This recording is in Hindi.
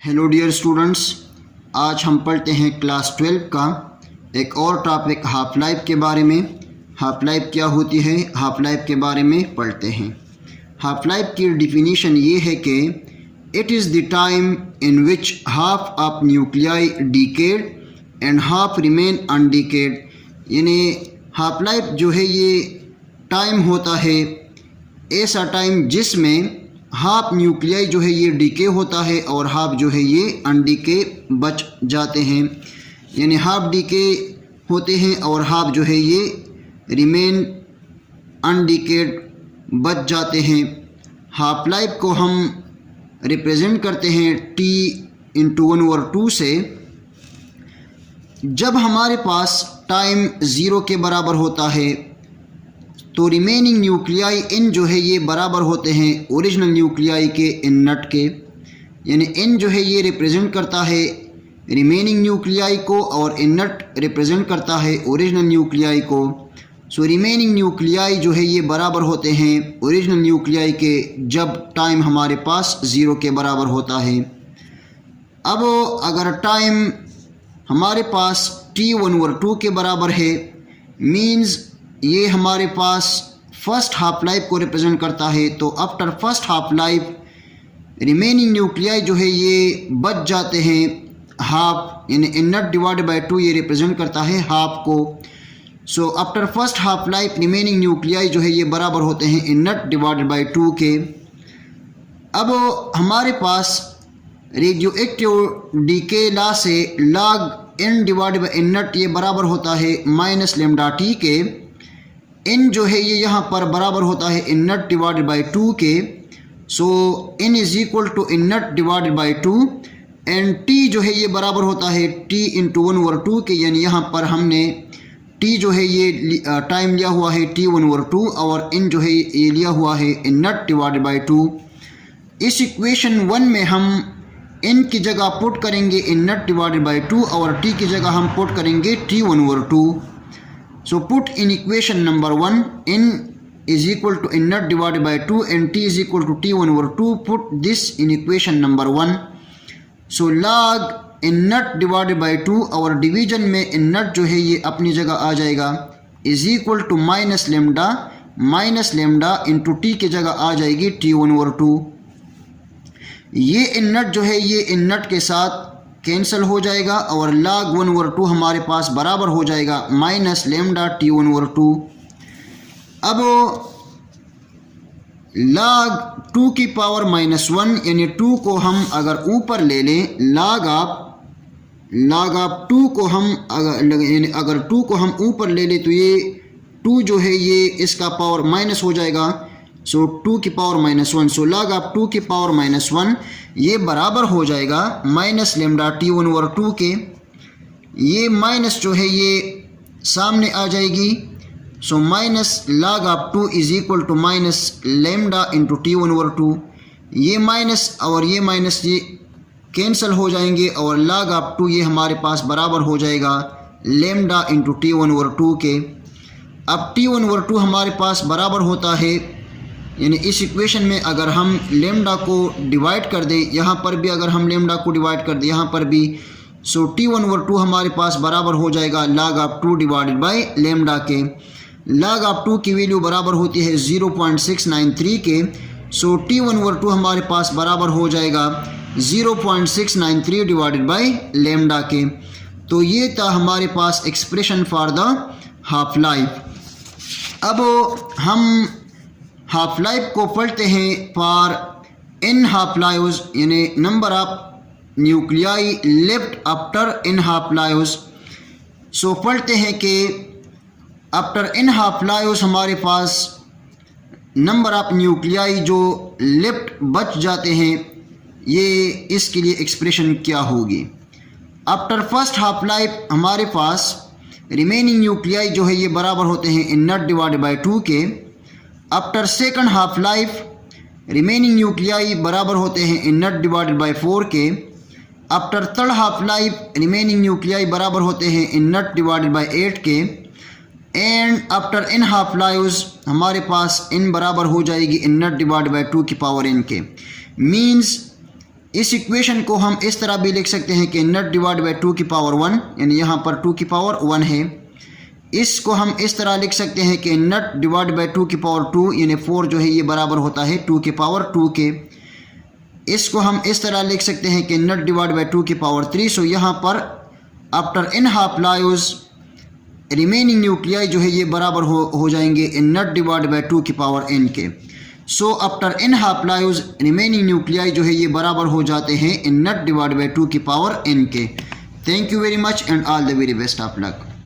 हेलो डियर स्टूडेंट्स, आज हम पढ़ते हैं क्लास 12 का एक और टॉपिक हाफ लाइफ के बारे में। हाफ लाइफ क्या होती है, हाफ लाइफ के बारे में पढ़ते हैं। हाफ लाइफ की डिफिनीशन ये है कि it is the time in which half of nuclei decayed and half remain undecayed. यानी हाफ लाइफ जो है ये टाइम होता है, ऐसा टाइम जिसमें हाफ न्यूक्लियाई जो है ये डीके होता है और हाफ जो है ये अनडीके बच जाते हैं। यानी हाफ डीके होते हैं और हाफ जो है ये रिमेन अनडीकेड बच जाते हैं। हाफ लाइफ को हम रिप्रेजेंट करते हैं T/1/2 से। जब हमारे पास टाइम ज़ीरो के बराबर होता है तो रिमेनिंग न्यूक्लियाई इन जो है ये बराबर होते हैं ओरिजिनल न्यूक्लियाई के इन नट के। यानी इन जो है ये रिप्रेजेंट करता है रिमेनिंग न्यूक्लियाई को और इन नट रिप्रेजेंट करता है ओरिजिनल न्यूक्लियाई को। सो रिमेनिंग न्यूक्लियाई जो है ये बराबर होते हैं ओरिजिनल न्यूक्लियाई के जब टाइम हमारे पास ज़ीरो के बराबर होता है। अब अगर टाइम हमारे पास T/2 के बराबर है, मीन्स ये हमारे पास फर्स्ट हाफ लाइफ को रिप्रेजेंट करता है। तो after first half life remaining nuclei जो है ये बच जाते हैं हाफ, यानी इन नट डिवाइडेड बाय 2 ये रिप्रेजेंट करता है हाफ को। So after first half life remaining nuclei जो है ये बराबर होते हैं इन नट डिवाइडेड बाय 2 के। अब हमारे पास रेडियो एक्टिव डीके लॉ से log n डिवाइडेड बाय इन नट ये बराबर होता है -λT के। इन जो है ये यहाँ पर बराबर होता है इन नट डिवाइडेड बाई 2 के। So N is equal to N naught divided by 2 and T जो है ये बराबर होता है T/1/2 के। यानी यहाँ पर हमने टी जो है ये टाइम लिया हुआ है T/1/2 और इन जो है ये लिया हुआ है इन नट डिवाइडेड बाई 2। इस इक्वेशन 1 में हम इन की जगह पुट करेंगे इन नट डिवाइडेड बाई 2 और टी की जगह हम पुट करेंगे T/1/2। So put in equation number 1 n is equal to n nut divided by 2 and t is equal to T/2. Put this in equation number 1. So log n nut divided by 2 और डिवीजन में n nut जो है ये अपनी जगह आ जाएगा is equal to -λ into t की जगह आ जाएगी T/2। ये n nut जो है ये n nut के साथ कैंसिल हो जाएगा और log 1/2 हमारे पास बराबर हो जाएगा -λT/2। अब log 2 की पावर -1 यानी 2 को हम अगर ऊपर ले लें, log ऑफ 2 को हम अगर 2 को हम ऊपर ले लें तो ये 2 जो है ये इसका पावर माइनस हो जाएगा। सो 2 की पावर -1। सो log ऑफ 2 की पावर -1 ये बराबर हो जाएगा -λT/2 के। ये माइनस जो है ये सामने आ जाएगी। So -log of 2 is equal to -λ T/2। ये माइनस और ये माइनस ये कैंसिल हो जाएंगे और log ऑफ 2 ये हमारे पास बराबर हो जाएगा λ T/2 के। अब T/2 हमारे पास बराबर होता है, यानी इस इक्वेशन में अगर हम लेमडा को डिवाइड कर दें, यहाँ पर भी अगर हम लेमडा को डिवाइड कर दें यहाँ पर भी, सो T/2 हमारे पास बराबर हो जाएगा log of 2 divided by lambda के। log ऑफ 2 की वैल्यू बराबर होती है 0.693 के। सो T/2 हमारे पास बराबर हो जाएगा 0.693 डिवाइडेड बाई लेमडा के। तो ये था हमारे पास expression for the half life. अब हम हाफ लाइफ को पढ़ते हैं फॉर इन हाफ लाइव्स, यानी number of nuclei left after n half lives. So पढ़ते हैं कि आफ्टर इन हाफ लाइव्स हमारे पास नंबर ऑफ न्यूक्लियाई जो लेफ्ट बच जाते हैं, ये इसके लिए एक्सप्रेशन क्या होगी। आफ्टर फर्स्ट हाफ लाइफ हमारे पास रिमेनिंग न्यूक्लियाई जो है ये बराबर होते हैं इन नट डिवाइडेड बाई 2 के। After second half life remaining nuclei बराबर होते हैं इन नट डिवाइडेड बाई 4 के। After third half life remaining nuclei बराबर होते हैं इन नट डिवाइडेड बाई 8 के। And after n half lives हमारे पास इन बराबर हो जाएगी इन नट डिवाइडेड बाई 2 की पावर n के। मीन्स इस इक्वेशन को हम इस तरह भी लिख सकते हैं कि नट डिवाइड बाई 2 की पावर 1, यानी यहाँ पर 2 की पावर 1 है। इसको हम इस तरह लिख सकते हैं कि नट डिवाइड बाई 2 की पावर 2, यानी 4 जो है ये बराबर होता है 2 की पावर 2 के। इसको हम इस तरह लिख सकते हैं कि नट डिवाइड बाई 2 की पावर 3। सो यहाँ पर after n half lives remaining nuclei जो है ये बराबर हो जाएंगे इन नट डिवाइड बाई 2 की पावर n के। So after n half lives remaining nuclei जो है ये बराबर हो जाते हैं इन नट डिवाइड बाई 2 की पावर n के। Thank you very much and all the very best of luck.